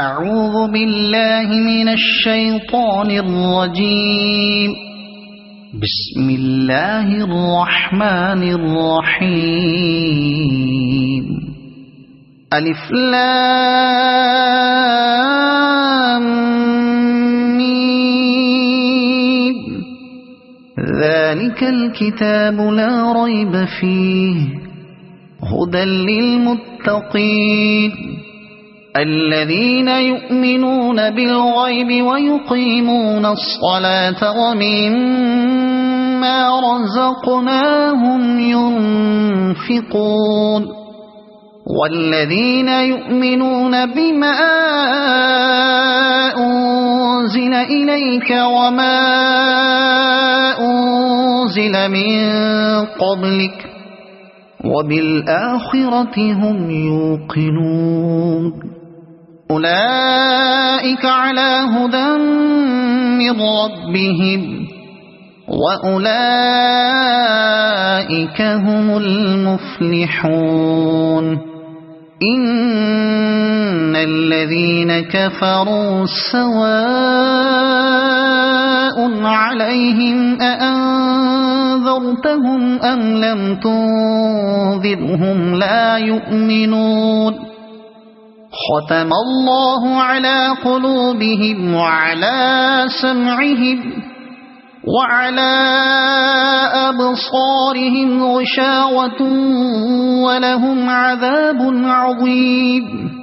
اعوذ باللہ من الشیطان الرجیم بسم اللہ الرحمن الرحیم الف لام میم ذالک الکتاب لا ریب فیہ ھدی للمتقین الذين يؤمنون بالغيب ويقيمون الصلاة ومما رزقناهم ينفقون والذين يؤمنون بما أنزل إليك وما أنزل من قبلك وبالآخرة هم يوقنون أولئك على هدى من ربهم وأولئك هم المفلحون إن الذين كفروا سواء عليهم أأنذرتهم أم لم تنذرهم لا يؤمنون ختم الله على قلوبهم وعلى سمعهم وعلى أبصارهم غشاوة ولهم عذاب عظيم